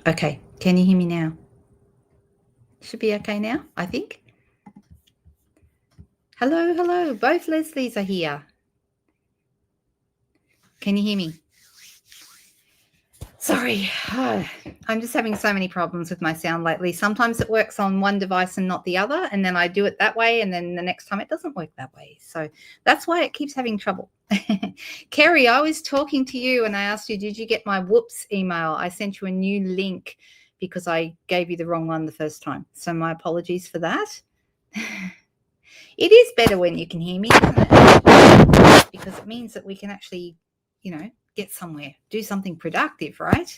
Okay, can you hear me now? Should be okay now, I think. Hello, hello. Both Leslies are here. Can you hear me? Sorry, I'm just having so many problems with my sound lately. Sometimes it works on one device and not the other, and then I do it that way, and then the next time it doesn't work that way. So that's why it keeps having trouble. Kerry, I was talking to you and I asked you, did you get my whoops email? I sent you a new link because I gave you the wrong one the first time. So my apologies for that. It is better when you can hear me, isn't it? Because it means that we can actually, get somewhere, do something productive, right?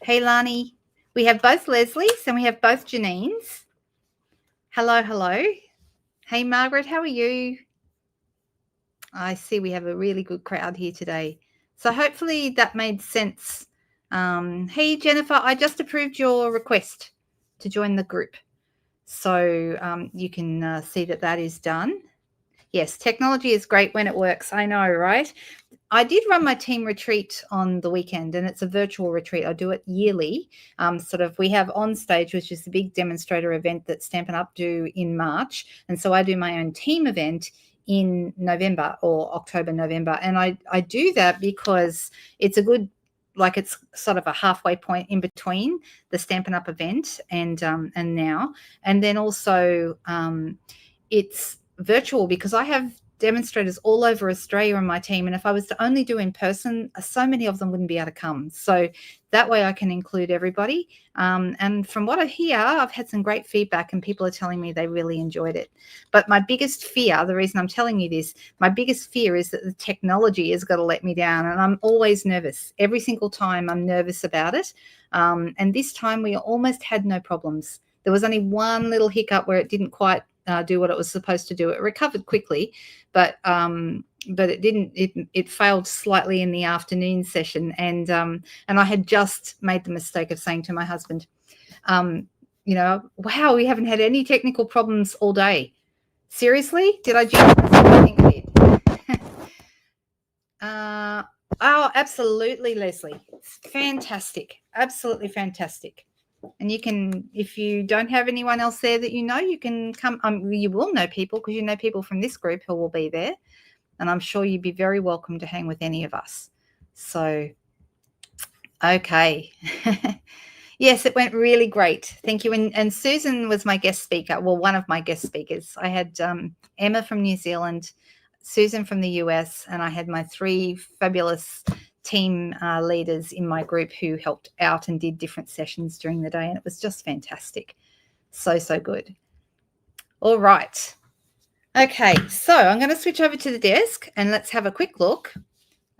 Hey, Lani. We have both Leslie's and we have both Janine's. Hello, hello. Hey, Margaret, how are you? I see we have a really good crowd here today. So hopefully that made sense. Hey, Jennifer, I just approved your request to join the group. So you can see that is done. Yes, technology is great when it works. I know, right? I did run my team retreat on the weekend, and it's a virtual retreat. I do it yearly. We have On Stage, which is the big demonstrator event that Stampin' Up! Do in March. And so I do my own team event in November or October, November. And I do that because it's a good, like it's sort of a halfway point in between the Stampin' Up! Event and now. And then also it's virtual because I have demonstrators all over Australia on my team. And if I was to only do in person, so many of them wouldn't be able to come. So that way I can include everybody. And from what I hear, I've had some great feedback and people are telling me they really enjoyed it. But my biggest fear, the reason I'm telling you this, my biggest fear is that the technology has got to let me down. And I'm always nervous. Every single time I'm nervous about it. And this time we almost had no problems. There was only one little hiccup where it didn't quite do what it was supposed to do. It recovered quickly, but it didn't. It failed slightly in the afternoon session, and I had just made the mistake of saying to my husband, wow, we haven't had any technical problems all day. Seriously, did I jinx myself? I think I did. Oh, absolutely, Leslie. It's fantastic. Absolutely fantastic. And you can, if you don't have anyone else there that you can come. You will know people because you know people from this group who will be there. And I'm sure you'd be very welcome to hang with any of us. So, okay. Yes, it went really great. Thank you. And Susan was my guest speaker. Well, one of my guest speakers. I had Emma from New Zealand, Susan from the US, and I had my three fabulous team leaders in my group who helped out and did different sessions during the day. And it was just fantastic. So good. All right. Okay, so I'm going to switch over to the desk and let's have a quick look.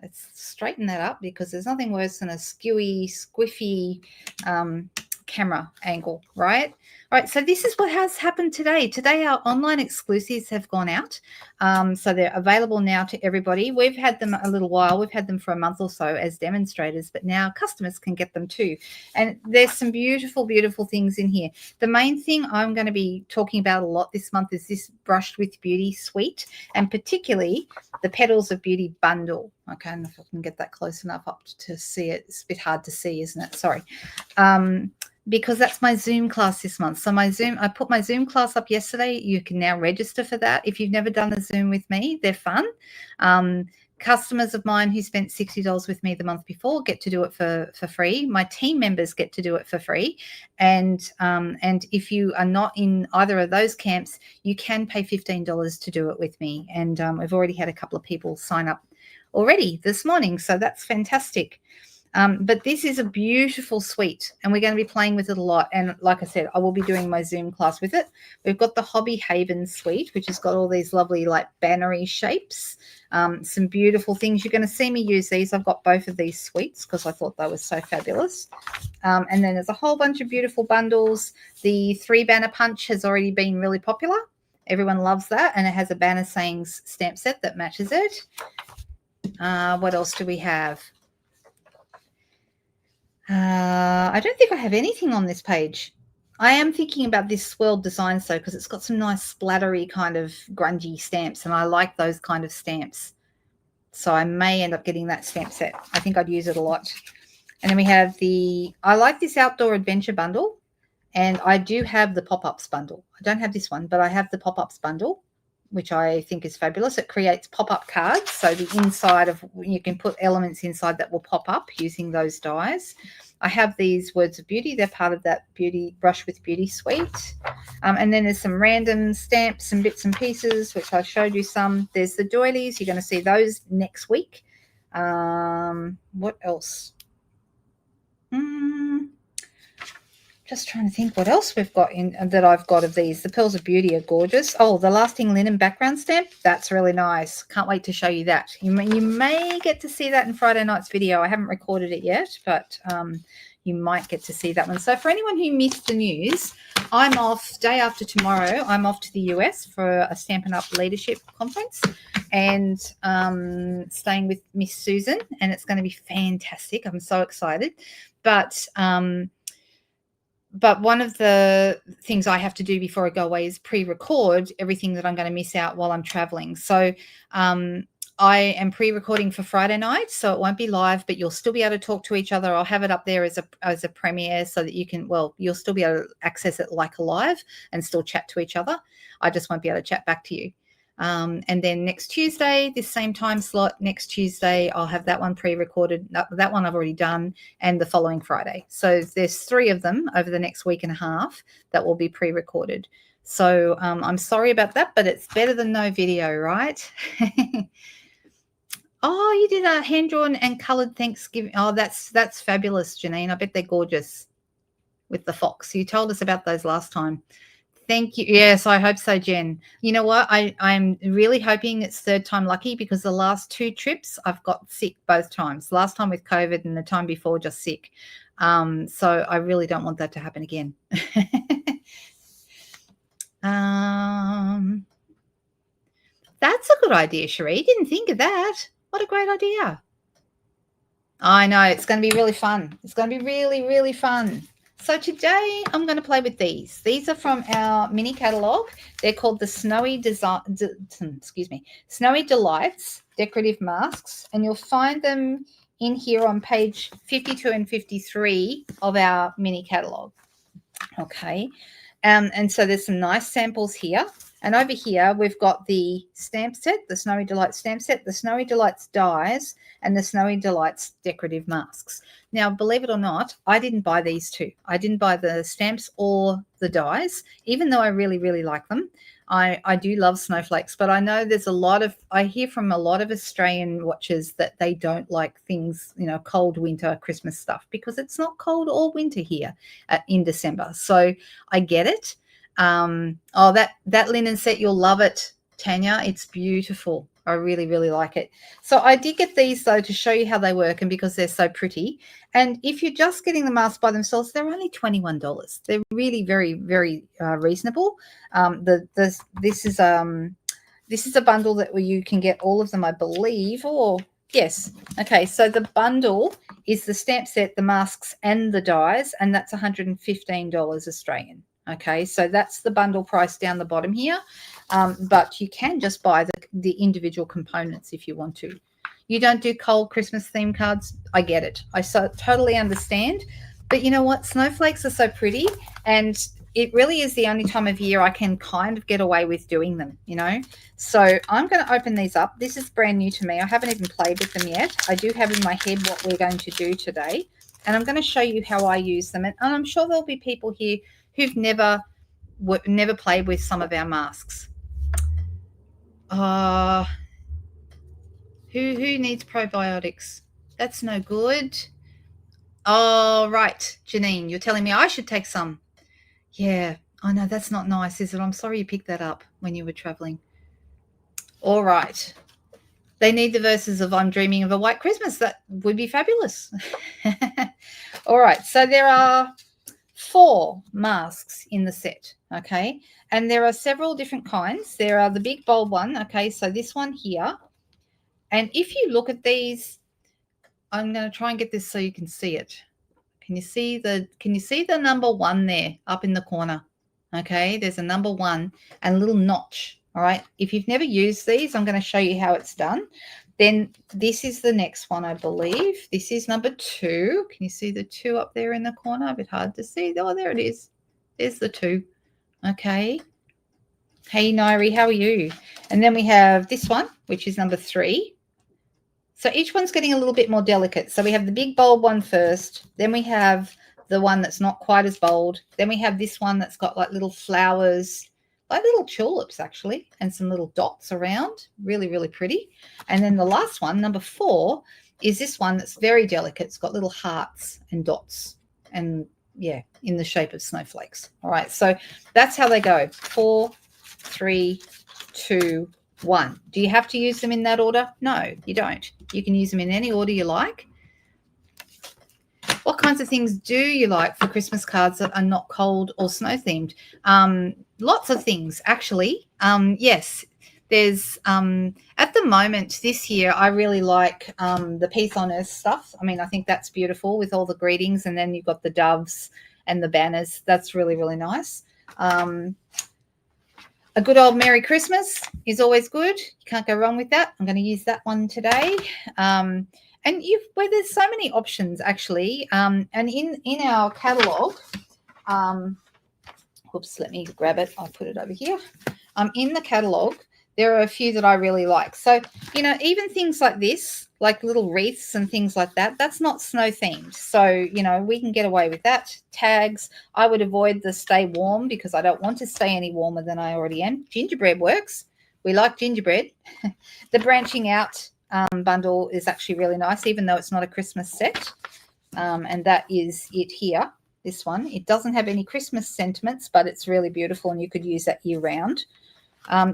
Let's straighten that up because there's nothing worse than a skewy, squiffy camera angle, right? All right, so this is what has happened today. Today, our online exclusives have gone out. So they're available now to everybody. We've had them a little while. We've had them for a month or so as demonstrators, but now customers can get them too. And there's some beautiful, beautiful things in here. The main thing I'm going to be talking about a lot this month is this Brushed with Beauty suite, and particularly the Petals of Beauty bundle. Okay, and if I can get that close enough up to see it. It's a bit hard to see, isn't it? Sorry. Because that's my Zoom class this month. So I put my Zoom class up yesterday. You can now register for that. If you've never done a Zoom with me, they're fun. Customers of mine who spent $60 with me the month before get to do it for free. My team members get to do it for free. And if you are not in either of those camps, you can pay $15 to do it with me. And I've already had a couple of people sign up already this morning. So that's fantastic. But this is a beautiful suite and we're going to be playing with it a lot. And like I said, I will be doing my Zoom class with it. We've got the Hobby Haven suite, which has got all these lovely like bannery shapes, some beautiful things. You're going to see me use these. I've got both of these suites because I thought they were so fabulous. And then there's a whole bunch of beautiful bundles. The 3 banner punch has already been really popular. Everyone loves that. And it has a banner sayings stamp set that matches it. What else do we have? I don't think I have anything on this page. I am thinking about this swirled design though, because it's got some nice splattery kind of grungy stamps, and I like those kind of stamps. So I may end up getting that stamp set. I think I'd use it a lot. And then we have I like this outdoor adventure bundle. And I do have the pop-ups bundle. I don't have this one, but I have the pop-ups bundle, which I think is fabulous. It creates pop-up cards. So the inside of, you can put elements inside that will pop up using those dies. I have these Words of Beauty. They're part of that Brush with Beauty suite. And then there's some random stamps and bits and pieces, which I showed you some. There's the doilies. You're going to see those next week. What else? Just trying to think what else we've got in that I've got of these. The Pearls of Beauty are gorgeous. Oh, the Lasting Linen background stamp. That's really nice. Can't wait to show you that. You may get to see that in Friday night's video. I haven't recorded it yet, but you might get to see that one. So for anyone who missed the news, I'm off day after tomorrow. I'm off to the US for a Stampin' Up! Leadership conference and staying with Miss Susan, and it's going to be fantastic. I'm so excited. But one of the things I have to do before I go away is pre-record everything that I'm going to miss out while I'm traveling. So I am pre-recording for Friday night, so it won't be live, but you'll still be able to talk to each other. I'll have it up there as a premiere so that you can, you'll still be able to access it like a live and still chat to each other. I just won't be able to chat back to you. And then next Tuesday, this same time slot, next Tuesday, I'll have that one pre-recorded. That one I've already done, and the following Friday. So there's 3 of them over the next week and a half that will be pre-recorded. So I'm sorry about that, but it's better than no video, right? Oh, you did a hand-drawn and coloured Thanksgiving. Oh, that's fabulous, Janine. I bet they're gorgeous with the fox. You told us about those last time. Thank you. Yes, I hope so, Jen. You know what? I'm really hoping it's third time lucky, because the last 2 trips I've got sick both times. Last time with COVID and the time before just sick. So I really don't want that to happen again. That's a good idea, Cherie. Didn't think of that. What a great idea. I know. It's going to be really fun. It's going to be really, really fun. So today I'm going to play with these. These are from our mini catalogue. They're called the Snowy Delights Decorative Masks, and you'll find them in here on page 52 and 53 of our mini catalogue. Okay, and so there's some nice samples here. And over here, we've got the stamp set, the Snowy Delights stamp set, the Snowy Delights dies, and the Snowy Delights decorative masks. Now, believe it or not, I didn't buy these 2. I didn't buy the stamps or the dies, even though I really, really like them. I do love snowflakes, but I know there's I hear from a lot of Australian watchers that they don't like things, cold winter Christmas stuff, because it's not cold or winter here in December. So I get it. That linen set, you'll love it, Tanya. It's beautiful. I really, really like it. So I did get these, though, to show you how they work, and because they're so pretty. And if you're just getting the masks by themselves, they're only $21. They're really very, very reasonable. This is a bundle that you can get all of them, I believe. Or yes, okay. So the bundle is the stamp set, the masks, and the dies, and that's $115 Australian. Okay, so that's the bundle price down the bottom here. But you can just buy the individual components if you want to. You don't do cold Christmas theme cards. I get it. I totally understand. But you know what? Snowflakes are so pretty, and it really is the only time of year I can kind of get away with doing them, So I'm going to open these up. This is brand new to me. I haven't even played with them yet. I do have in my head what we're going to do today, and I'm going to show you how I use them. And I'm sure there'll be people here who've never played with some of our masks. Who needs probiotics? That's no good. Oh, right, Janine, you're telling me I should take some. Yeah, I know, that's not nice, is it? I'm sorry you picked that up when you were traveling. All right. They need the verses of I'm Dreaming of a White Christmas. That would be fabulous. All right, so there are 4 masks in the set, okay? And there are several different kinds. There are the big bold one, okay? So this one here. And if you look at these, I'm going to try and get this so you can see it. Can you see the number 1 there up in the corner? Okay, there's a number 1 and a little notch, all right? If you've never used these, I'm going to show you how it's done. Then this is the next one, I believe. This is number 2. Can you see the 2 up there in the corner? A bit hard to see. Oh, there it is. There's the 2. Okay. Hey, Nairi, how are you? And then we have this one, which is number 3. So each one's getting a little bit more delicate. So we have the big bold one first. Then we have the one that's not quite as bold. Then we have this one that's got like little flowers, like little tulips actually, and some little dots around. Really, really pretty. And then the last one, number 4, is this one that's very delicate. It's got little hearts and dots and, yeah, in the shape of snowflakes. All right, so that's how they go. 4, 3, 2, 1. Do you have to use them in that order? No, you don't. You can use them in any order you like. What kinds of things do you like for Christmas cards that are not cold or snow themed? Lots of things, actually. Yes, there's at the moment this year, I really like the Peace on Earth stuff. I mean, I think that's beautiful with all the greetings, and then you've got the doves and the banners. That's really, really nice. A good old Merry Christmas is always good. You can't go wrong with that. I'm going to use that one today. And where there's so many options, actually. And in our catalogue, whoops, let me grab it. I'll put it over here. In the catalogue, there are a few that I really like. So, even things like this, like little wreaths and things like that, that's not snow themed. So, we can get away with that. Tags, I would avoid the stay warm because I don't want to stay any warmer than I already am. Gingerbread works. We like gingerbread. The branching out bundle is actually really nice, even though it's not a Christmas set. And that is it here, this one. It doesn't have any Christmas sentiments, but it's really beautiful, and you could use that year round.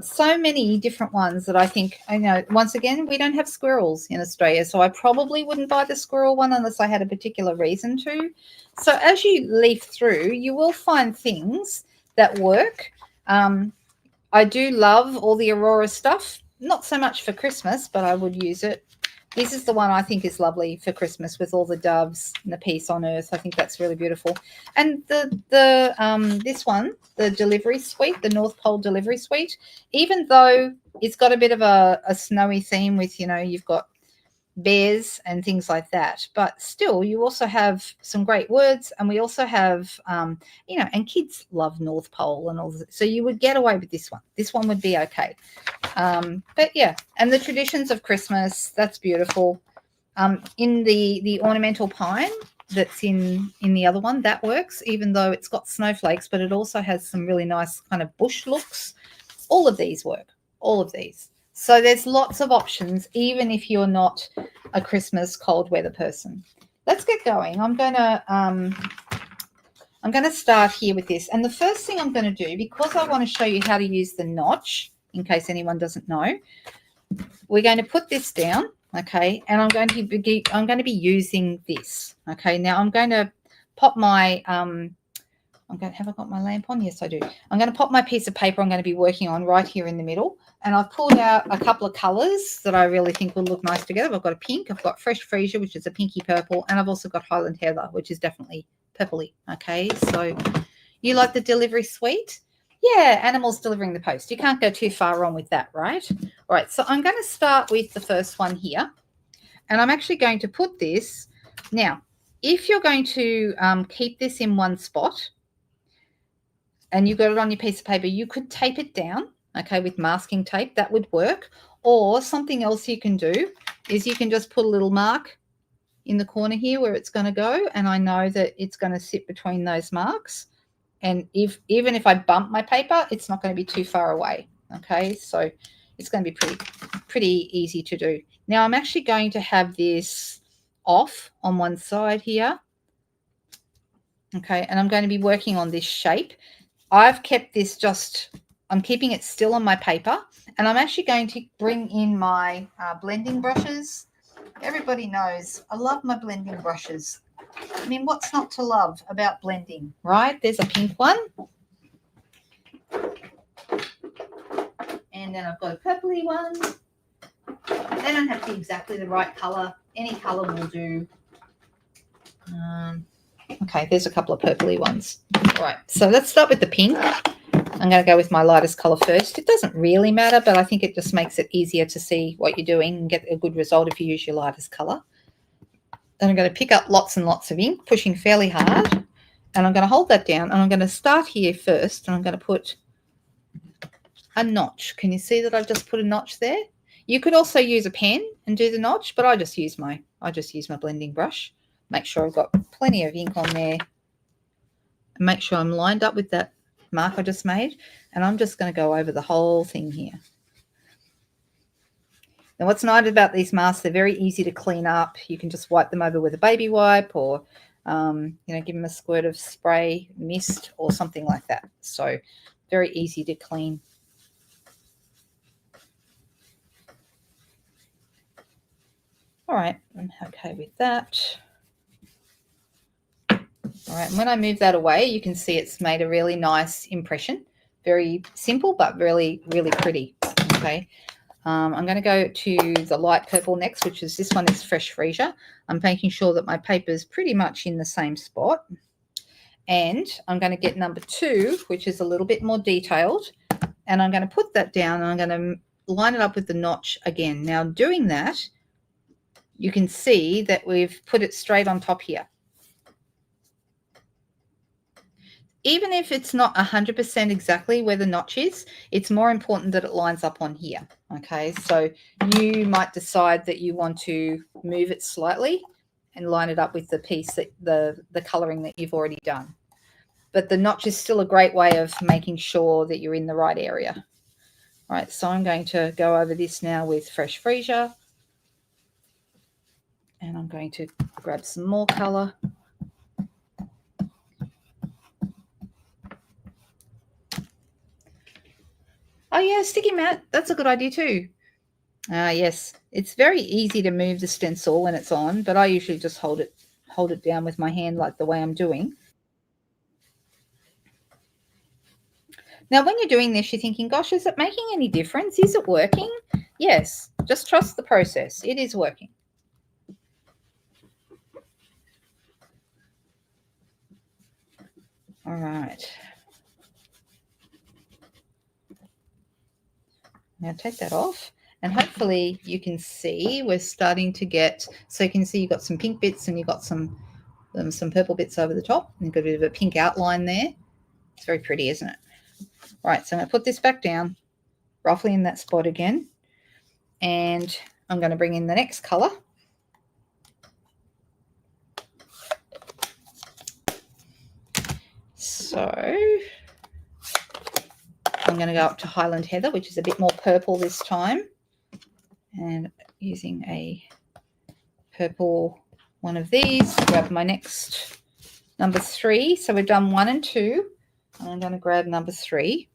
So many different ones that I think, once again, we don't have squirrels in Australia, so I probably wouldn't buy the squirrel one unless I had a particular reason to. So as you leaf through, you will find things that work. I do love all the Aurora stuff, not so much for Christmas, but I would use it. This is the one I think is lovely for Christmas with all the doves and the Peace on Earth. I think that's really beautiful. And this one, the delivery suite, the North Pole delivery suite, even though it's got a bit of a snowy theme with, you've got bears and things like that, but still you also have some great words, and we also have and kids love North Pole and all that, so you would get away with this one would be okay. But yeah, and the traditions of Christmas, that's beautiful. In the ornamental pine that's in the other one, that works, even though it's got snowflakes, but it also has some really nice kind of bush looks. All of these work, all of these. So there's lots of options, even if you're not a Christmas cold weather person. Let's get going. I'm going to start here with this. And the first thing I'm going to do, because I want to show you how to use the notch, in case anyone doesn't know, we're going to put this down, okay? And I'm going to be using this, okay? Now I'm going to pop my have I got my lamp on? Yes, I do. I'm going to pop my piece of paper I'm going to be working on right here in the middle. And I've pulled out a couple of colours that I really think will look nice together. I've got a pink. I've got Fresh Freesia, which is a pinky purple. And I've also got Highland Heather, which is definitely purpley. Okay, so you like the delivery suite? Yeah, animals delivering the post. You can't go too far wrong with that, right? All right, so I'm going to start with the first one here. And I'm actually going to put this. Now, if you're going to keep this in one spot, and you got it on your piece of paper, you could tape it down, okay, with masking tape. That would work. Or something else you can do is you can just put a little mark in the corner here where it's going to go, and I know that it's going to sit between those marks. And even if I bump my paper, it's not going to be too far away, okay? So it's going to be pretty easy to do. Now I'm actually going to have this off on one side here, okay, and I'm going to be working on this shape. I've kept this I'm keeping it still on my paper, and I'm actually going to bring in my blending brushes. Everybody knows I love my blending brushes. I mean, what's not to love about blending, right? There's a pink one. And then I've got a purpley one. They don't have to be exactly the right colour. Any colour will do. Okay, there's a couple of purpley ones. All right, so let's start with the pink. I'm going to go with my lightest color first. It doesn't really matter, but I think it just makes it easier to see what you're doing and get a good result if you use your lightest color. Then I'm going to pick up lots and lots of ink, pushing fairly hard, and I'm going to hold that down, and I'm going to start here first, and I'm going to put a notch. Can you see that I've just put a notch there? You could also use a pen and do the notch, but I just use my blending brush. Make sure I've got plenty of ink on there. And make sure I'm lined up with that mark I just made, and I'm just going to go over the whole thing here. Now, what's nice about these masks, they're very easy to clean up. You can just wipe them over with a baby wipe, or give them a squirt of spray mist or something like that. So very easy to clean. All right, I'm okay with that. All right, and when I move that away, you can see it's made a really nice impression. Very simple, but really, really pretty. Okay. I'm going to go to the light purple next, which is this one is Fresh Freesia. I'm making sure that my paper is pretty much in the same spot. And I'm going to get number 2, which is a little bit more detailed. And I'm going to put that down, and I'm going to line it up with the notch again. Now, doing that, you can see that we've put it straight on top here. Even if it's not 100% exactly where the notch is, it's more important that it lines up on here. Okay, so you might decide that you want to move it slightly and line it up with the piece that the coloring that you've already done. But the notch is still a great way of making sure that you're in the right area. All right, so I'm going to go over this now with Fresh Freesia. And I'm going to grab some more color. Oh yeah, sticky mat. That's a good idea too. Yes, it's very easy to move the stencil when it's on, but I usually just hold it down with my hand like the way I'm doing. Now, when you're doing this, you're thinking, gosh, is it making any difference? Is it working? Yes, just trust the process. It is working. All right. Now take that off, and hopefully you can see we're starting to get, so you can see you've got some pink bits and you've got some purple bits over the top, and you've got a bit of a pink outline there. It's very pretty, isn't it? All right, so I'm going to put this back down roughly in that spot again, and I'm going to bring in the next color. So I'm going to go up to Highland Heather, which is a bit more purple this time, and using a purple one of these, grab my next number 3. So we've done 1 and 2, and I'm going to grab number 3.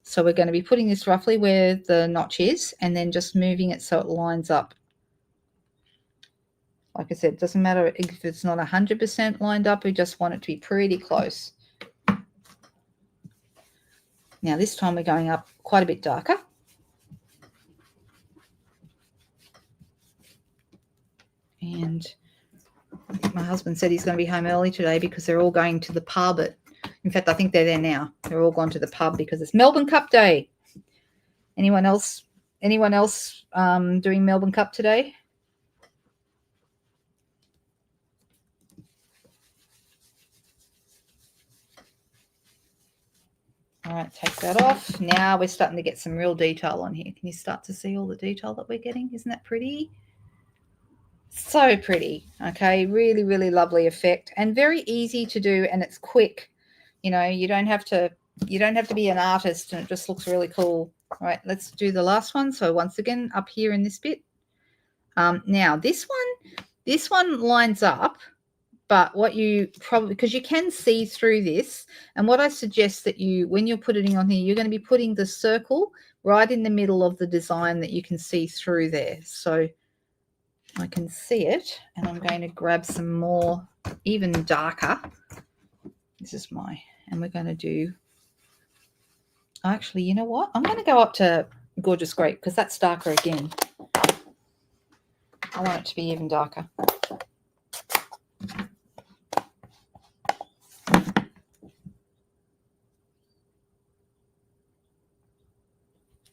So we're going to be putting this roughly where the notch is, and then just moving it so it lines up. Like I said, it doesn't matter if it's not 100% lined up. We just want it to be pretty close. Now this time we're going up quite a bit darker. And my husband said he's going to be home early today because they're all going to the pub. In fact, I think they're there now. They're all gone to the pub because it's Melbourne Cup Day. Anyone else doing Melbourne Cup today? All right, take that off. Now we're starting to get some real detail on here. Can you start to see all the detail that we're getting? Isn't that pretty? So pretty. Okay, really, really lovely effect, and very easy to do, and it's quick. You know, you don't have to be an artist, and it just looks really cool. All right, let's do the last one. So once again, up here in this bit. Now this one lines up. But what you probably, because you can see through this, and what I suggest that you, when you're putting it on here, you're going to be putting the circle right in the middle of the design that you can see through there. So I can see it, and I'm going to grab some more, even darker. This is and we're going to do, actually, you know what? I'm going to go up to Gorgeous Grape because that's darker again. I want it to be even darker.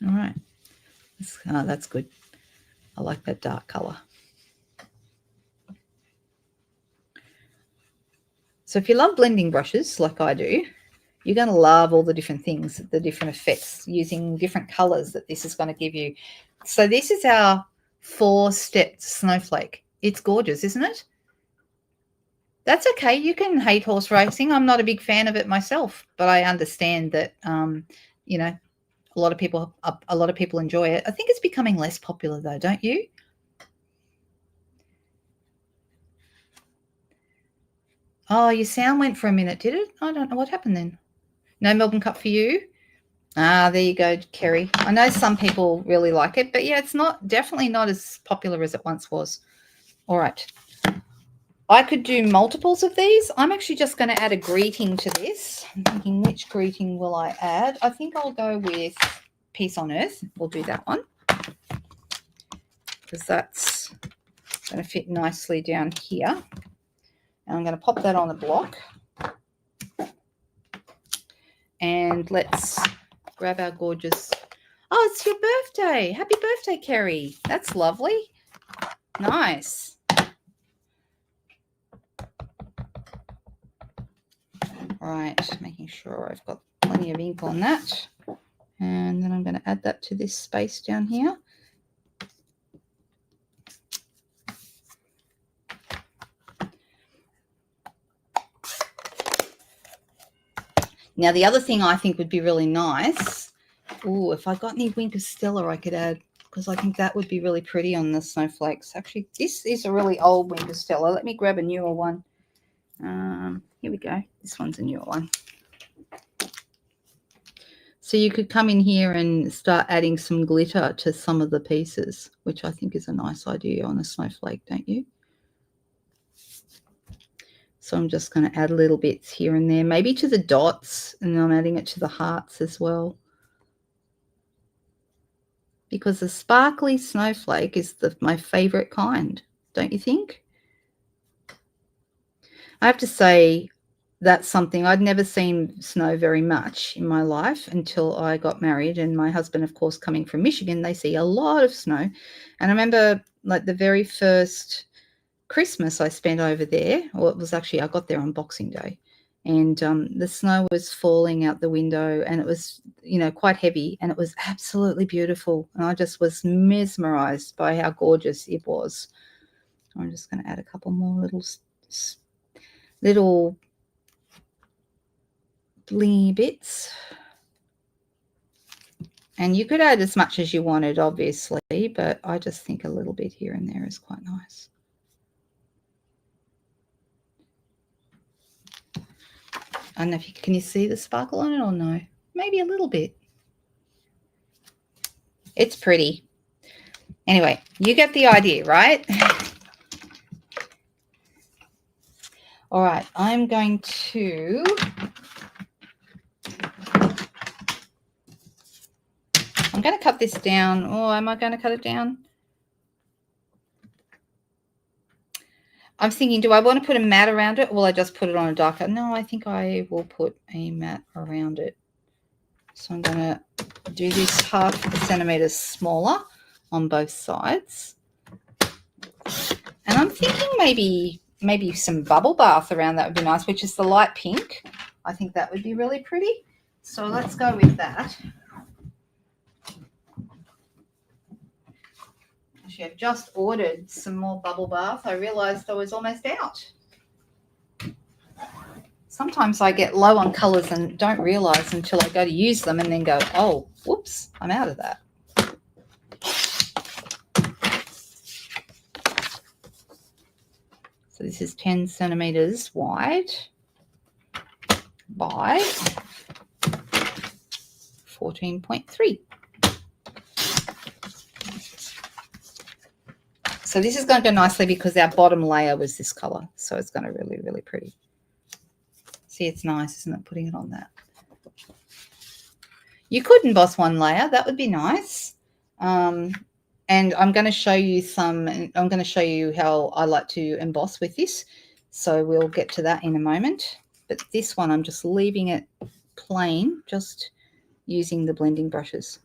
All right. That's good. I like that dark color. So if you love blending brushes like I do, you're going to love all the different things, the different effects using different colors that this is going to give you. So this is our 4-step snowflake. It's gorgeous, isn't it? That's okay. You can hate horse racing. I'm not a big fan of it myself, but I understand that, you know, a lot of people enjoy it. I think it's becoming less popular though, don't you? Oh, your sound went for a minute, did it? I don't know what happened then. No Melbourne Cup for you? Ah, there you go, Kerry. I know some people really like it, but yeah, it's definitely not as popular as it once was. All right. I could do multiples of these. I'm actually just going to add a greeting to this. I'm thinking, which greeting will I add? I think I'll go with Peace on Earth. We'll do that one because that's going to fit nicely down here. And I'm going to pop that on the block. And let's grab our gorgeous... Oh, it's your birthday. Happy birthday, Kerry. That's lovely. Nice. Right, making sure I've got plenty of ink on that. And then I'm going to add that to this space down here. Now, the other thing I think would be really nice, if I got any Wink of Stella I could add, because I think that would be really pretty on the snowflakes. Actually, this is a really old Wink of Stella. Let me grab a newer one. Here we go. This one's a newer one. So you could come in here and start adding some glitter to some of the pieces, which I think is a nice idea on a snowflake, don't you? So I'm just going to add little bits here and there, maybe to the dots, and I'm adding it to the hearts as well. Because the sparkly snowflake is my favorite kind, don't you think? I have to say that's something I'd never seen snow very much in my life until I got married. And my husband, of course, coming from Michigan, they see a lot of snow. And I remember like the very first Christmas I spent over there, or it was actually, I got there on Boxing Day, and the snow was falling out the window, and it was, quite heavy, and it was absolutely beautiful. And I just was mesmerized by how gorgeous it was. I'm just going to add a couple more little blingy bits. And you could add as much as you wanted, obviously, but I just think a little bit here and there is quite nice. I don't know if can you see the sparkle on it or no? Maybe a little bit. It's pretty. Anyway, you get the idea, right? All right, I'm going to cut this down. Oh, am I going to cut it down? I'm thinking, do I want to put a mat around it, or will I just put it on a darker? No, I think I will put a mat around it. So I'm going to do this 0.5 centimeters smaller on both sides. And I'm thinking maybe some bubble bath around that would be nice, which is the light pink. I think that would be really pretty. So let's go with that. Actually, I've just ordered some more bubble bath. I realized I was almost out. Sometimes I get low on colors and don't realize until I go to use them and then go, oh, whoops, I'm out of that. So this is 10 centimeters wide by 14.3. So this is going to go nicely because our bottom layer was this color. So it's going to really, really pretty. See, it's nice, isn't it, putting it on that? You could emboss one layer. That would be nice. And I'm going to show you how I like to emboss with this. So we'll get to that in a moment. But this one, I'm just leaving it plain, just using the blending brushes.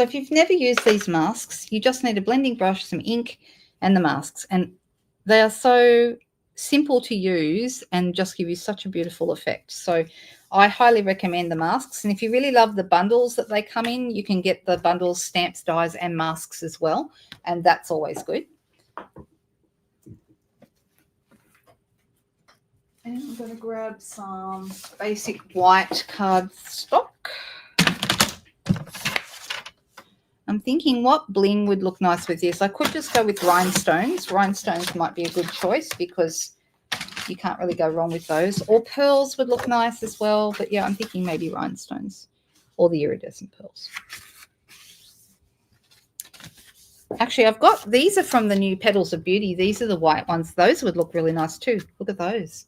So if you've never used these masks, you just need a blending brush, some ink, and the masks. And they are so simple to use and just give you such a beautiful effect. So I highly recommend the masks. And if you really love the bundles that they come in, you can get the bundles, stamps, dies, and masks as well. And that's always good. And I'm going to grab some basic white cardstock. I'm thinking what bling would look nice with this. I could just go with rhinestones. Rhinestones might be a good choice because you can't really go wrong with those. Or pearls would look nice as well. But yeah, I'm thinking maybe rhinestones or the iridescent pearls. Actually, I've got, these are from the new Petals of Beauty. These are the white ones. Those would look really nice too. Look at those.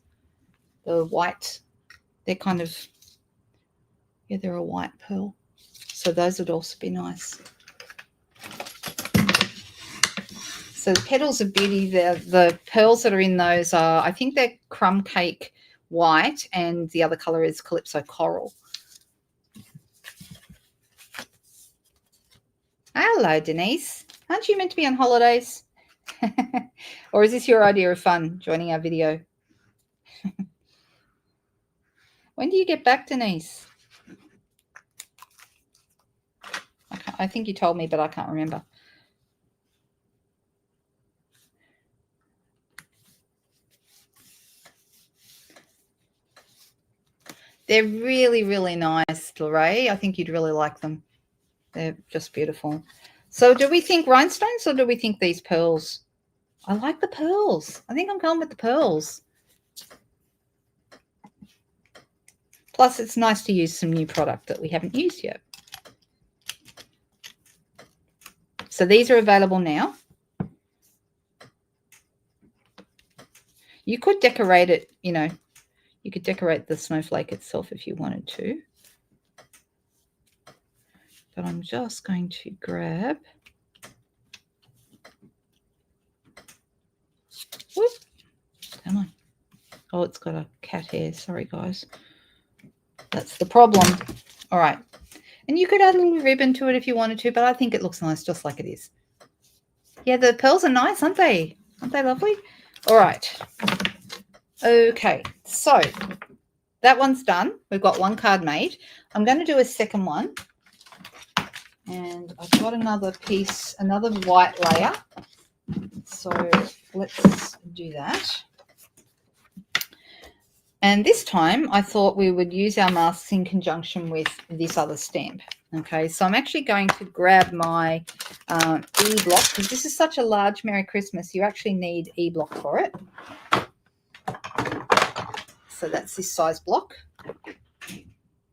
The white, they're kind of, yeah, they're a white pearl. So those would also be nice. So the Petals of Beauty, the pearls that are in those are, I think they're Crumb Cake White, and the other color is Calypso Coral. Hello, Denise. Aren't you meant to be on holidays? Or is this your idea of fun, joining our video? When do you get back, Denise? I think you told me, but I can't remember. They're really, really nice, Lorraine. I think you'd really like them. They're just beautiful. So do we think rhinestones or do we think these pearls? I like the pearls. I think I'm going with the pearls. Plus, it's nice to use some new product that we haven't used yet. So these are available now. You could decorate it, you know, you could decorate the snowflake itself if you wanted to. But I'm just going to grab. Whoop. Come on. Oh, it's got a cat hair. Sorry, guys. That's the problem. All right. And you could add a little ribbon to it if you wanted to, but I think it looks nice just like it is. Yeah, the pearls are nice, aren't they? Aren't they lovely? All right. Okay, so that one's done. We've got one card made. I'm going to do a second one. And I've got another piece, another white layer. So let's do that. And this time I thought we would use our masks in conjunction with this other stamp. Okay, so I'm actually going to grab my E-block because this is such a large Merry Christmas. You actually need E-block for it. So that's this size block.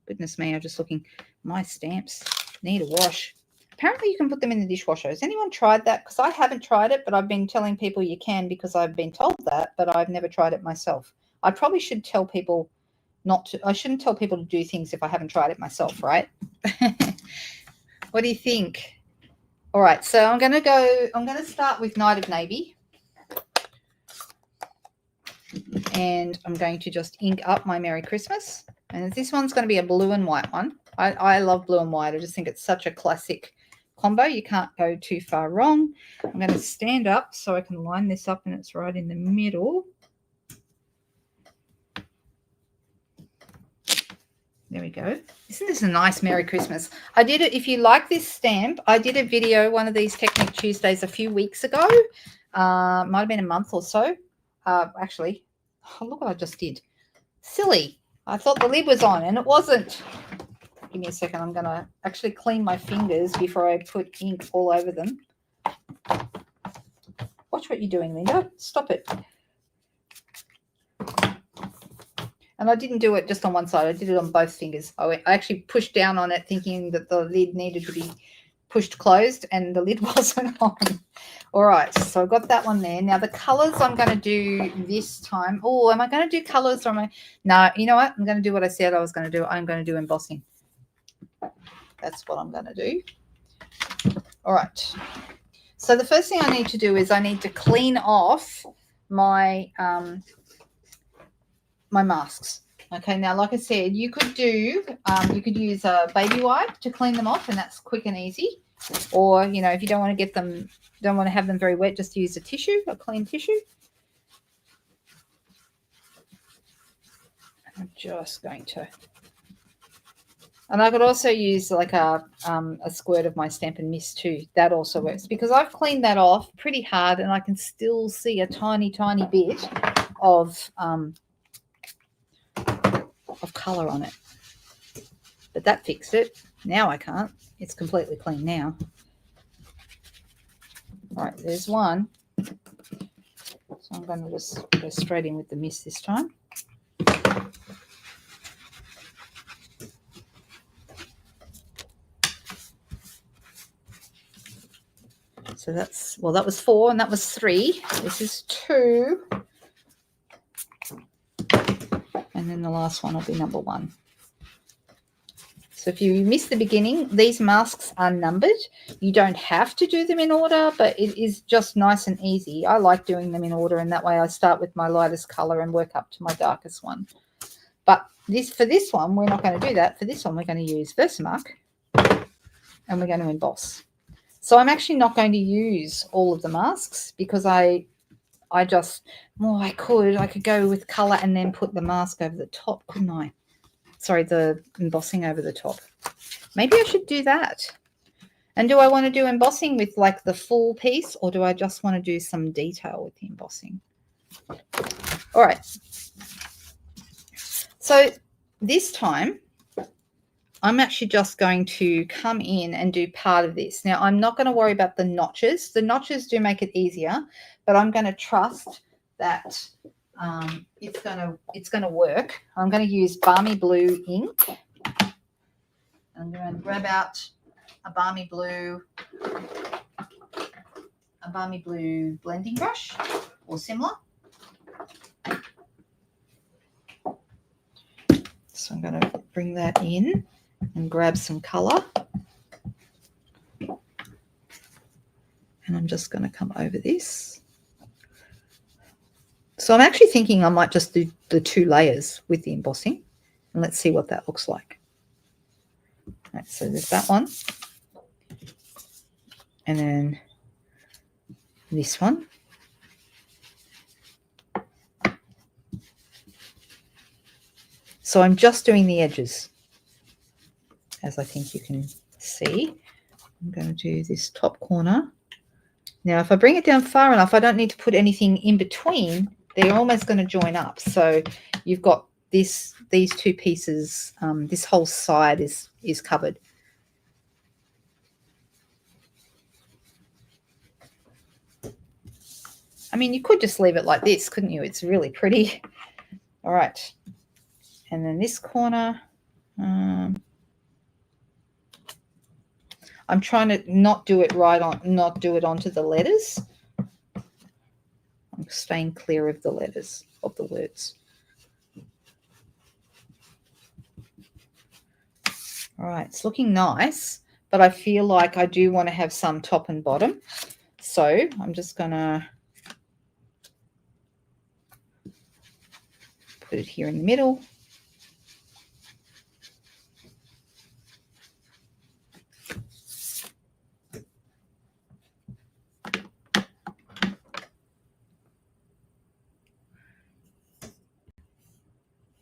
Goodness me, I'm just looking. My stamps need a wash. Apparently you can put them in the dishwasher. Has anyone tried that? Because I haven't tried it, but I've been telling people you can because I've been told that, but I've never tried it myself. I probably should tell people not to. I shouldn't tell people to do things if I haven't tried it myself, right? What do you think? All right, so I'm going to start with Night of Navy. And I'm going to just ink up my Merry Christmas. And this one's going to be a blue and white one. I love blue and white. I just think it's such a classic combo. You can't go too far wrong. I'm going to stand up so I can line this up and it's right in the middle. There we go. Isn't this a nice Merry Christmas? I did it. If you like this stamp, I did a video, one of these Technique Tuesdays a few weeks ago. Might have been a month or so. Actually, oh, look what I just did. Silly. I thought the lid was on and it wasn't. Give me a second. I'm going to actually clean my fingers before I put ink all over them. Watch what you're doing, Linda. Stop it. And I didn't do it just on one side. I did it on both fingers. I actually pushed down on it thinking that the lid needed to be pushed closed and the lid wasn't on. All right, so I've got that one there. Now the colours I'm going to do this time. Oh, am I going to do colours or am I? No, you know what? I'm going to do what I said I was going to do. I'm going to do embossing. That's what I'm going to do. All right. So the first thing I need to do is I need to clean off my my masks. Okay, now like I said, you could use a baby wipe to clean them off, and that's quick and easy. Or, you know, if you don't want to have them very wet, just use a tissue, a clean tissue. I'm just going to, and I could also use like a squirt of my Stampin' Mist too. That also works because I've cleaned that off pretty hard and I can still see a tiny, tiny bit of colour on it. But that fixed it. Now I can't. It's completely clean now. All right, there's one. So I'm going to just go straight in with the mist this time. So that's, well, that was 4 and that was 3. This is 2. And then the last one will be number 1. So if you miss the beginning, these masks are numbered. You don't have to do them in order, but it is just nice and easy. I like doing them in order, and that way I start with my lightest color and work up to my darkest one. But for this one, we're not going to do that. For this one, we're going to use Versamark, and we're going to emboss. So I'm actually not going to use all of the masks because I could go with color and then put the mask over the top, couldn't I? Sorry, the embossing over the top. Maybe I should do that. And do I want to do embossing with like the full piece, or do I just want to do some detail with the embossing? All right. So this time, I'm actually just going to come in and do part of this. Now, I'm not going to worry about the notches. The notches do make it easier, but I'm going to trust that it's going to work. I'm going to use Balmy Blue ink. I'm going to grab out a Balmy Blue blending brush or similar. So I'm going to bring that in and grab some color. And I'm just going to come over this. So I'm actually thinking I might just do the 2 layers with the embossing, and let's see what that looks like. Right, so there's that one. And then this one. So I'm just doing the edges, as I think you can see. I'm going to do this top corner. Now, if I bring it down far enough, I don't need to put anything in between. They're almost going to join up. So you've got these 2 pieces. This whole side is covered. I mean, you could just leave it like this, couldn't you? It's really pretty. All right. And then this corner. I'm trying to not do it onto the letters. I'm staying clear of the letters, of the words. All right, it's looking nice, but I feel like I do want to have some top and bottom. So I'm just going to put it here in the middle.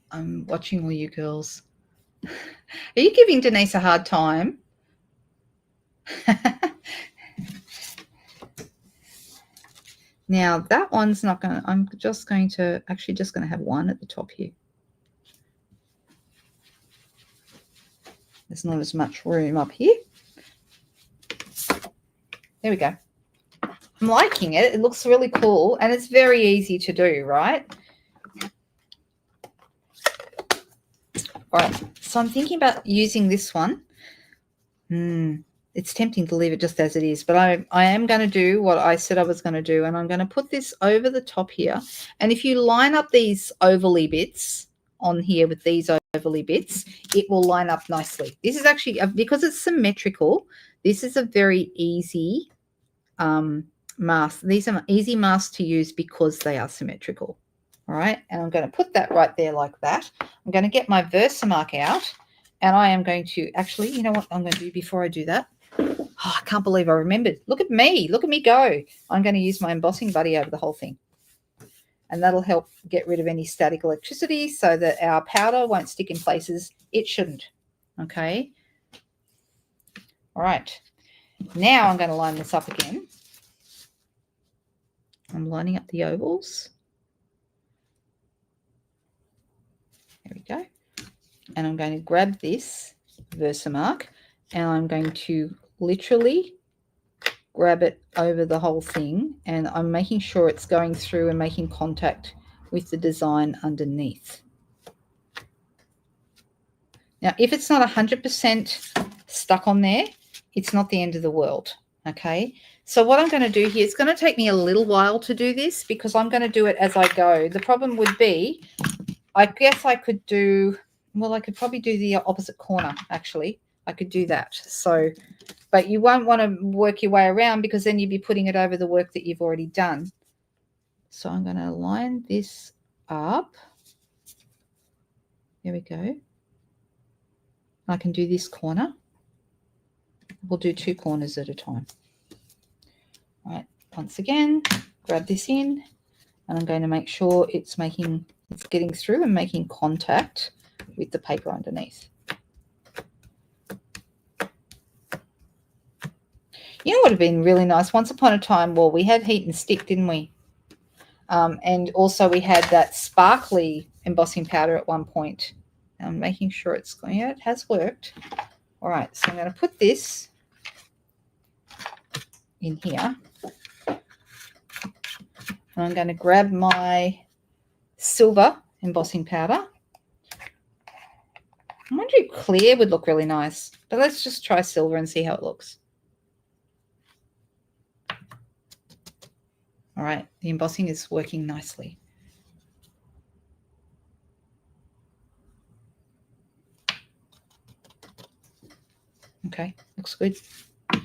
I'm watching all you girls. Are you giving Denise a hard time? Now that one's not going to, I'm just going to have one at the top here. There's not as much room up here. There we go. I'm liking it. It looks really cool and it's very easy to do, right? All right, so I'm thinking about using this one. It's tempting to leave it just as it is, but I am going to do what I said I was going to do, and I'm going to put this over the top here. And if you line up these overlay bits on here with these overlay bits, it will line up nicely. This is actually, because it's symmetrical, this is a very easy mask. These are easy masks to use because they are symmetrical. All right, and I'm going to put that right there like that. I'm going to get my Versamark out, and I am going to actually, you know what I'm going to do before I do that? I'm Oh, I can't believe I remembered. Look at me. Look at me go. I'm going to use my embossing buddy over the whole thing. And that'll help get rid of any static electricity so that our powder won't stick in places it shouldn't. Okay. All right. Now I'm going to line this up again. I'm lining up the ovals. There we go. And I'm going to grab this Versamark and I'm going to literally grab it over the whole thing, and I'm making sure it's going through and making contact with the design underneath. Now, if it's not 100% stuck on there, it's not the end of the world, okay? So what I'm going to do here, it's going to take me a little while to do this because I'm going to do it as I go. The problem would be, I guess I could do, well, I could probably do the opposite corner, actually. I could do that. So, but you won't want to work your way around because then you'd be putting it over the work that you've already done. So I'm going to line this up. There we go. I can do this corner. We'll do 2 corners at a time. All right, once again, grab this in, and I'm going to make sure it's getting through and making contact with the paper underneath. You know what would have been really nice? Once upon a time, well, we had heat and stick, didn't we? And also we had that sparkly embossing powder at one point. I'm making sure it's going. Yeah, it has worked. All right, so I'm going to put this in here. And I'm going to grab my silver embossing powder. I wonder if clear would look really nice, but let's just try silver and see how it looks. All right, the embossing is working nicely. Okay, looks good. All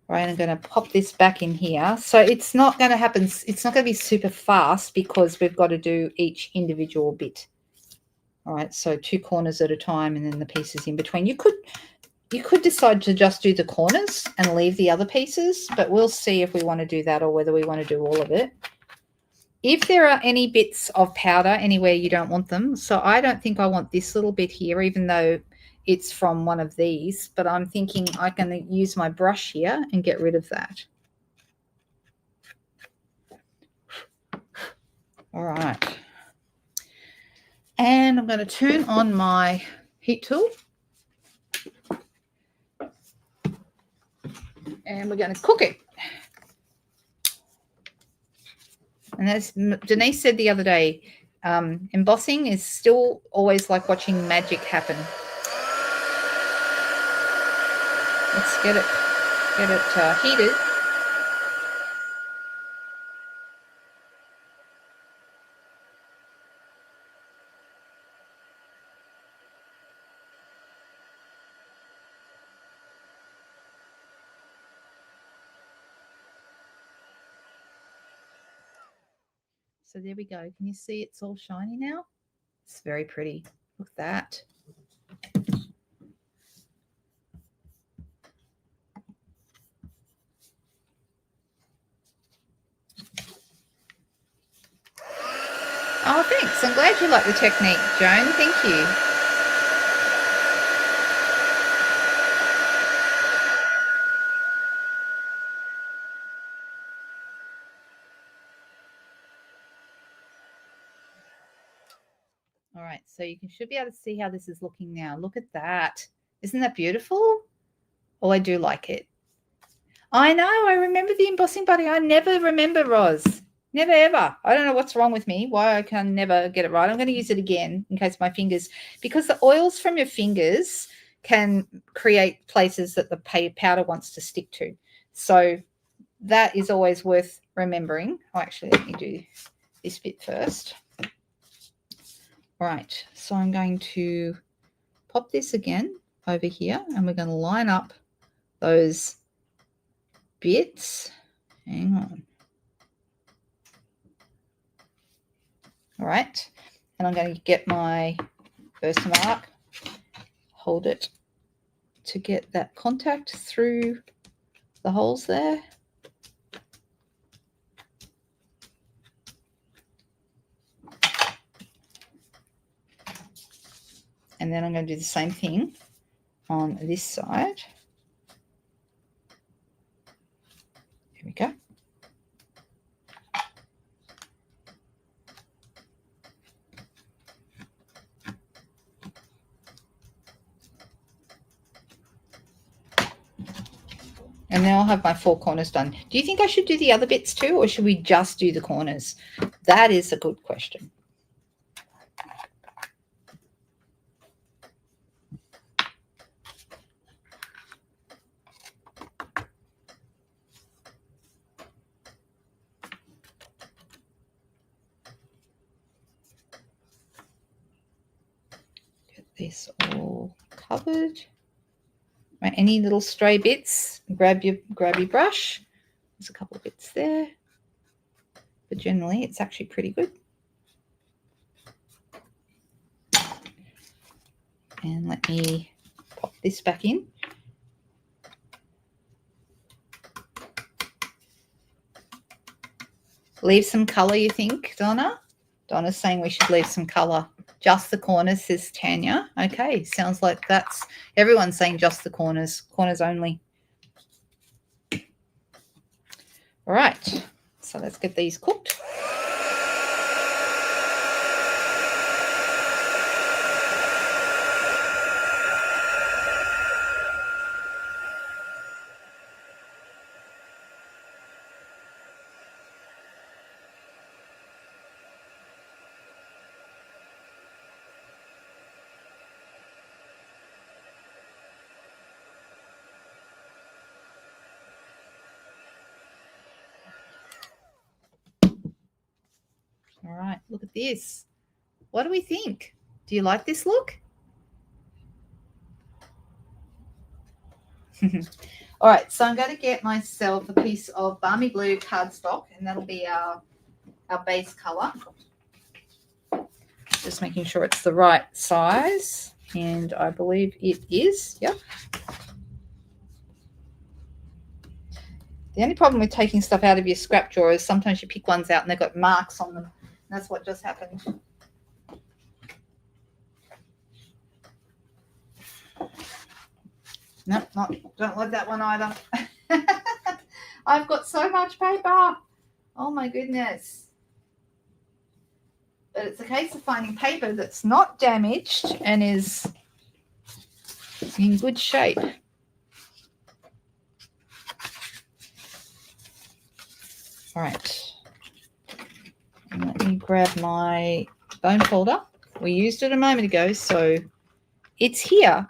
right, I'm going to pop this back in here. So it's not going to happen. It's not going to be super fast because we've got to do each individual bit. All right, so 2 corners at a time and then the pieces in between. You could decide to just do the corners and leave the other pieces, but we'll see if we want to do that or whether we want to do all of it. If there are any bits of powder anywhere you don't want them, so I don't think I want this little bit here, even though it's from one of these, but I'm thinking I can use my brush here and get rid of that. All right. And I'm going to turn on my heat tool. And we're going to cook it. And as Denise said the other day, embossing is still always like watching magic happen. Let's get it heated. So there we go. Can you see it's all shiny now? It's very pretty. Look at that. Oh, thanks. I'm glad you like the technique, Joan. Thank you. All right, so you should be able to see how this is looking now. Look at that. Isn't that beautiful? Oh, I do like it. I know. I remember the embossing buddy. I never remember, Roz. Never, ever. I don't know what's wrong with me, why I can never get it right. I'm going to use it again in case my fingers, because the oils from your fingers can create places that the powder wants to stick to. So that is always worth remembering. Oh, actually, let me do this bit first. All right, so I'm going to pop this again over here, and we're going to line up those bits. Hang on. All right, and I'm going to get my Versamark, hold it to get that contact through the holes there. And then I'm going to do the same thing on this side. Here we go. And now I'll have my 4 corners done. Do you think I should do the other bits too, or should we just do the corners? That is a good question. Get this all covered. Right, any little stray bits, grab your brush. There's a couple of bits there, but generally it's actually pretty good. And let me pop this back in. Leave some color, you think, Donna? Donna's saying we should leave some color. Just the corners, says Tanya. Okay, sounds like that's everyone's saying just the corners only. All right, so let's get these cooked. All right, look at this. What do we think? Do you like this look? All right, so I'm going to get myself a piece of Balmy Blue cardstock, and that'll be our base color. Just making sure it's the right size, and I believe it is. Yep. The only problem with taking stuff out of your scrap drawer is sometimes you pick ones out and they've got marks on them. That's what just happened. No, don't like that one either. I've got so much paper. Oh my goodness. But it's a case of finding paper that's not damaged and is in good shape. All right. And let me grab my bone folder. We used it a moment ago, so it's here.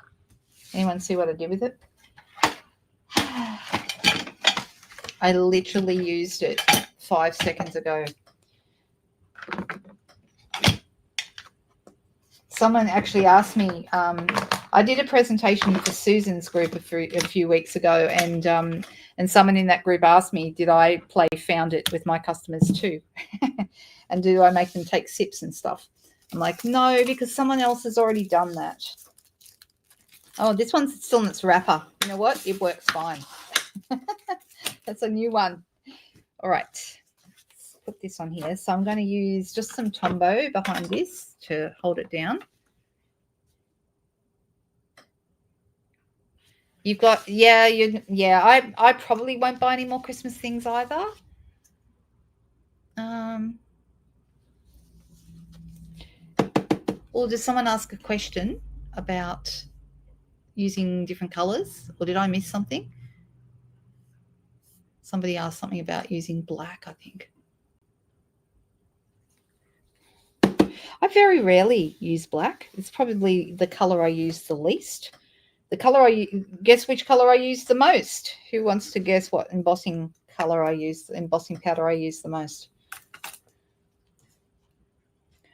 Anyone see what I did with it? I literally used it 5 seconds ago. Someone actually asked me, I did a presentation for Susan's group a few weeks ago, and someone in that group asked me, did I play Found It with my customers too? And do I make them take sips and stuff? I'm like, no, because someone else has already done that. Oh, this one's still in its wrapper. You know what? It works fine. That's a new one. All right. Let's put this on here. So I'm going to use just some Tombow behind this to hold it down. You've got, I probably won't buy any more Christmas things either. Or does someone ask a question about using different colors, or did I miss something? Somebody asked something about using black, I think. I very rarely use black. It's probably the color I use the least. The color guess which color I use the most? Who wants to guess what embossing color I use, embossing powder I use the most?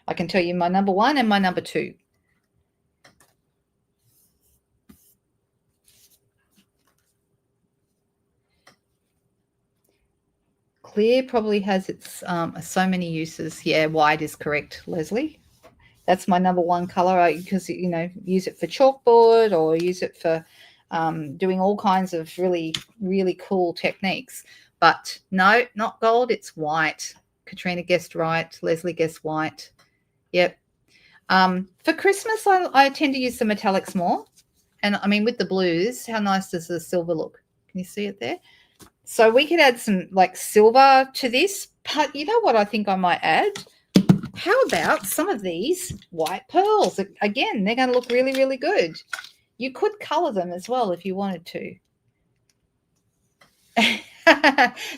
I can tell you my number 1 and my number 2. Clear probably has its so many uses. Yeah, white is correct, Leslie. That's my number 1 color because, use it for chalkboard or use it for doing all kinds of really, really cool techniques. But no, not gold, it's white. Katrina guessed right. Leslie guessed white. Yep. For Christmas, I tend to use the metallics more. And I mean, with the blues, how nice does the silver look? Can you see it there? So we could add some like silver to this. But you know what I think I might add? How about some of these white pearls? Again, they're going to look really, really good. You could color them as well if you wanted to.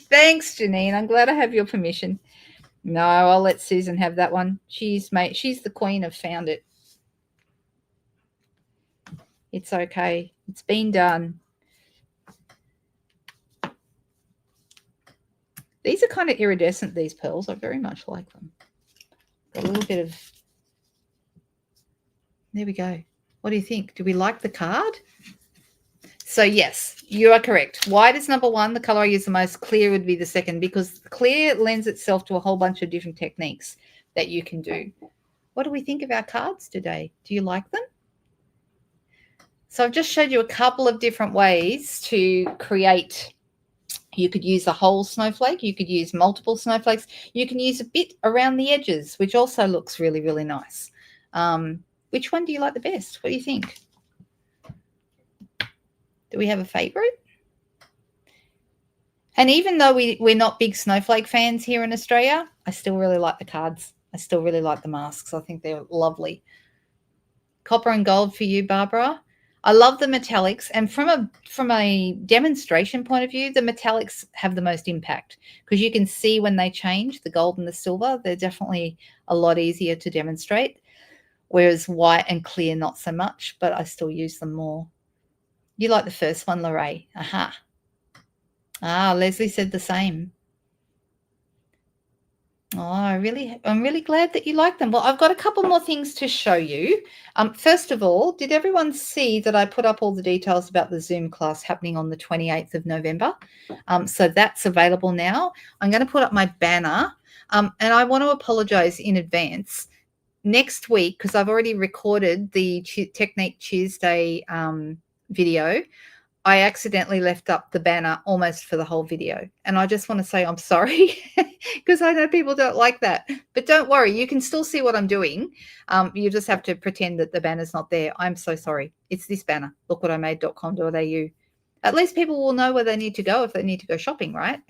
Thanks, Janine. I'm glad I have your permission. No, I'll let Susan have that one. She's the queen of found it. It's okay. It's been done. These are kind of iridescent, these pearls. I very much like them. Got a little bit of... There we go. What do you think? Do we like the card? So, yes, you are correct. White is number one. The color I use the most. Clear would be the second, because clear lends itself to a whole bunch of different techniques that you can do. What do we think of our cards today? Do you like them? So I've just showed you a couple of different ways to create. You could use a whole snowflake. You could use multiple snowflakes. You can use a bit around the edges, which also looks really, really nice. Which one do you like the best? What do you think? Do we have a favorite? And even though we're not big snowflake fans here in Australia, I still really like the cards. I still really like the masks. I think they're lovely. Copper and gold for you, Barbara. I love the metallics, and from a demonstration point of view, the metallics have the most impact because you can see when they change, the gold and the silver. They're definitely a lot easier to demonstrate, whereas white and clear not so much, but I still use them more. You like the first one, Lorraine? Aha. Leslie said the same. Oh, I'm really glad that you like them. Well, I've got a couple more things to show you. First of all, did everyone see that I put up all the details about the Zoom class happening on the 28th of November? So that's available now. I'm going to put up my banner, and I want to apologize in advance. Next week, because I've already recorded the Technique Tuesday video, I accidentally left up the banner almost for the whole video. And I just want to say I'm sorry because I know people don't like that. But don't worry, you can still see what I'm doing. You just have to pretend that the banner's not there. I'm so sorry. It's this banner, lookwatimade.com.au. At least people will know where they need to go if they need to go shopping, right?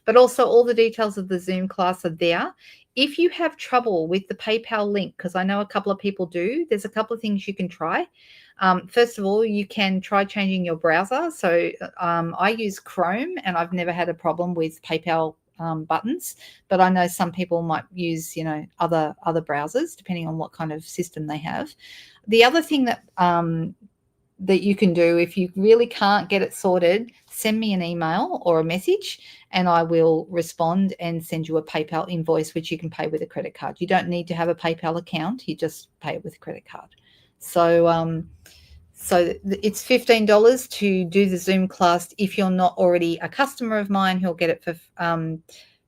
But also all the details of the Zoom class are there. If you have trouble with the PayPal link, because I know a couple of people do, there's a couple of things you can try. First of all, you can try changing your browser. So I use Chrome, and I've never had a problem with PayPal buttons, but I know some people might use, other browsers depending on what kind of system they have. The other thing that you can do, if you really can't get it sorted, send me an email or a message and I will respond and send you a PayPal invoice, which you can pay with a credit card. You don't need to have a PayPal account. You just pay it with a credit card. So it's $15 to do the Zoom class. If you're not already a customer of mine, who'll get it for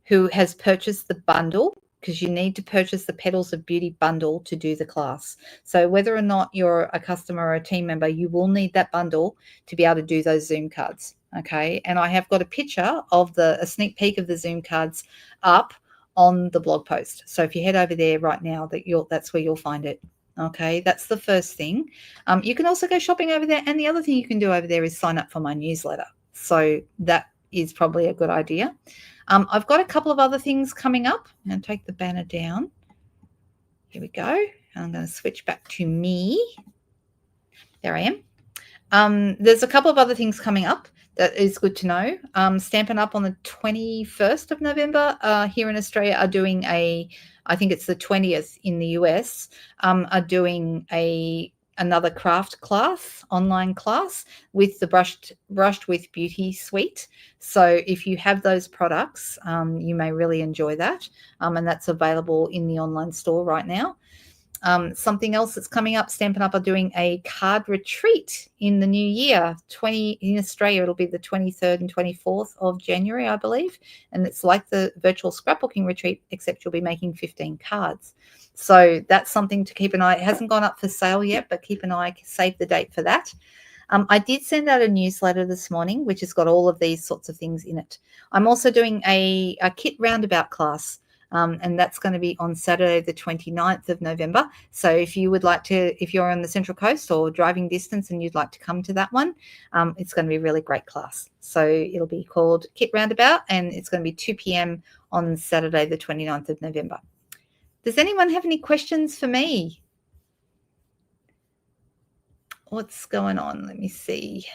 who has purchased the bundle, because you need to purchase the Petals of Beauty bundle to do the class. So whether or not you're a customer or a team member, you will need that bundle to be able to do those Zoom cards. Okay. And I have got a picture of a sneak peek of the Zoom cards up on the blog post. So if you head over there right now, that's where you'll find it. Okay, that's the first thing. You can also go shopping over there. And the other thing you can do over there is sign up for my newsletter. So that is probably a good idea. I've got a couple of other things coming up. I'm going to take the banner down. Here we go. I'm going to switch back to me. There I am. There's a couple of other things coming up that is good to know. Stampin' Up on the 21st of November here in Australia are doing I think it's the 20th in the US, are doing another craft class, online class with the Brushed with Beauty suite. So if you have those products, you may really enjoy that. And that's available in the online store right now. Something else that's coming up, Stampin' Up are doing a card retreat in the new year. In Australia, it'll be the 23rd and 24th of January, I believe. And it's like the virtual scrapbooking retreat, except you'll be making 15 cards. So that's something to keep an eye. It hasn't gone up for sale yet, but keep an eye, save the date for that. I did send out a newsletter this morning, which has got all of these sorts of things in it. I'm also doing a kit roundabout class, and that's going to be on Saturday, the 29th of November. So if you would like to, if you're on the Central Coast or driving distance and you'd like to come to that one, it's going to be a really great class. So it'll be called Kit Roundabout, and it's going to be 2 p.m. on Saturday, the 29th of November. Does anyone have any questions for me? What's going on? Let me see.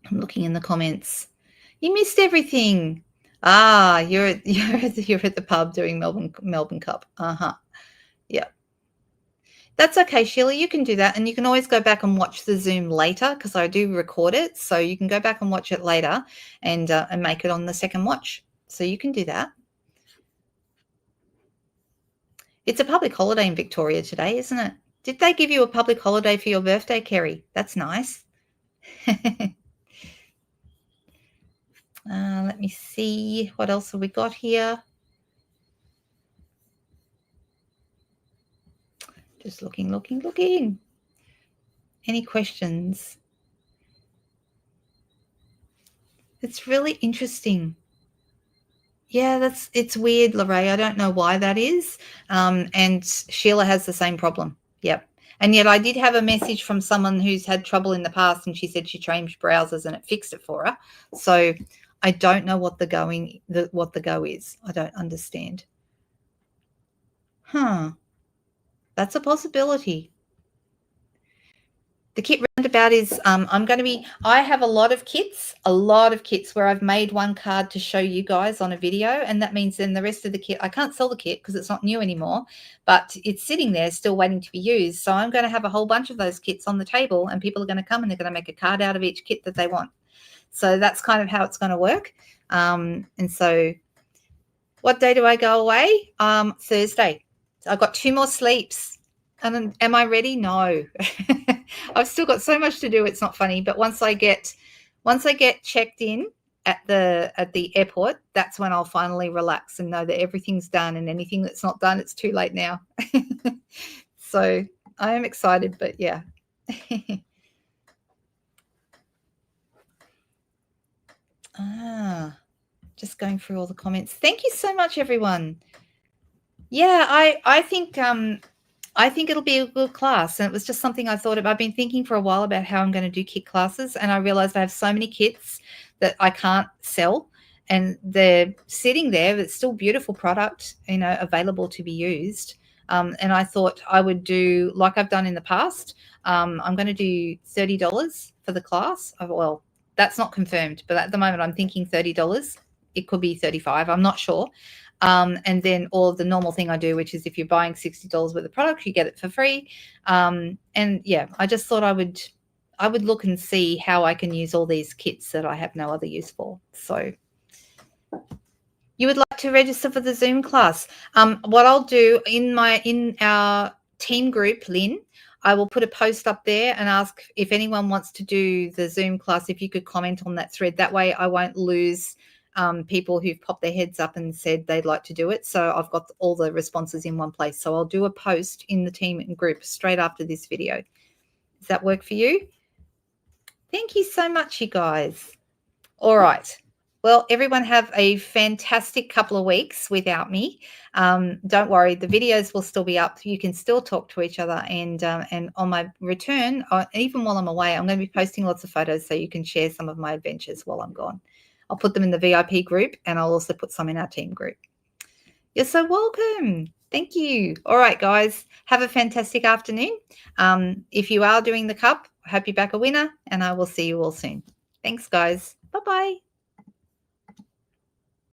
I'm looking in the comments. You missed everything. You're at the pub doing Melbourne Cup. Yeah. That's okay, Sheila. You can do that, and you can always go back and watch the Zoom later because I do record it, so you can go back and watch it later and make it on the second watch. So you can do that. It's a public holiday in Victoria today, isn't it? Did they give you a public holiday for your birthday, Kerry? That's nice. Let me see. What else have we got here? Just looking. Any questions? It's really interesting. Yeah, it's weird, Lorraine. I don't know why that is. And Sheila has the same problem. Yep. And yet I did have a message from someone who's had trouble in the past, and she said she changed browsers and it fixed it for her. So I don't know what the go is. I don't understand. That's a possibility. The kit roundabout is I have a lot of kits where I've made one card to show you guys on a video, and that means then the rest of the kit, I can't sell the kit because it's not new anymore, but it's sitting there still waiting to be used. So I'm going to have a whole bunch of those kits on the table, and people are going to come and they're going to make a card out of each kit that they want. So that's kind of how it's going to work. And so what day do I go away? Thursday. So I've got 2 more sleeps. And am I ready? No. I've still got so much to do. It's not funny. But once I get checked in at the airport, that's when I'll finally relax and know that everything's done, and anything that's not done, it's too late now. So I am excited, but yeah. Just going through all the comments. Thank you so much, everyone. Yeah, I think it'll be a good class, and it was just something I thought of. I've been thinking for a while about how I'm going to do kit classes, and I realized I have so many kits that I can't sell, and they're sitting there. It's still beautiful product, available to be used. And I thought I would do like I've done in the past. I'm going to do $30 for the class. Well, that's not confirmed, but at the moment I'm thinking $30. It could be $35. I'm not sure. And then all of the normal thing I do, which is if you're buying $60 worth of product, you get it for free. And yeah, I just thought I would look and see how I can use all these kits that I have no other use for. So you would like to register for the Zoom class. What I'll do in our team group, Lynn, I will put a post up there and ask if anyone wants to do the Zoom class, if you could comment on that thread. That way I won't lose people who've popped their heads up and said they'd like to do it. So I've got all the responses in one place. So I'll do a post in the team and group straight after this video. Does that work for you? Thank you so much, you guys. All right. Well, everyone have a fantastic couple of weeks without me. Don't worry, the videos will still be up. You can still talk to each other. And on my return, even while I'm away, I'm going to be posting lots of photos so you can share some of my adventures while I'm gone. I'll put them in the VIP group, and I'll also put some in our team group. You're so welcome. Thank you. All right, guys, have a fantastic afternoon. If you are doing the cup, I hope you back a winner, and I will see you all soon. Thanks, guys. Bye-bye.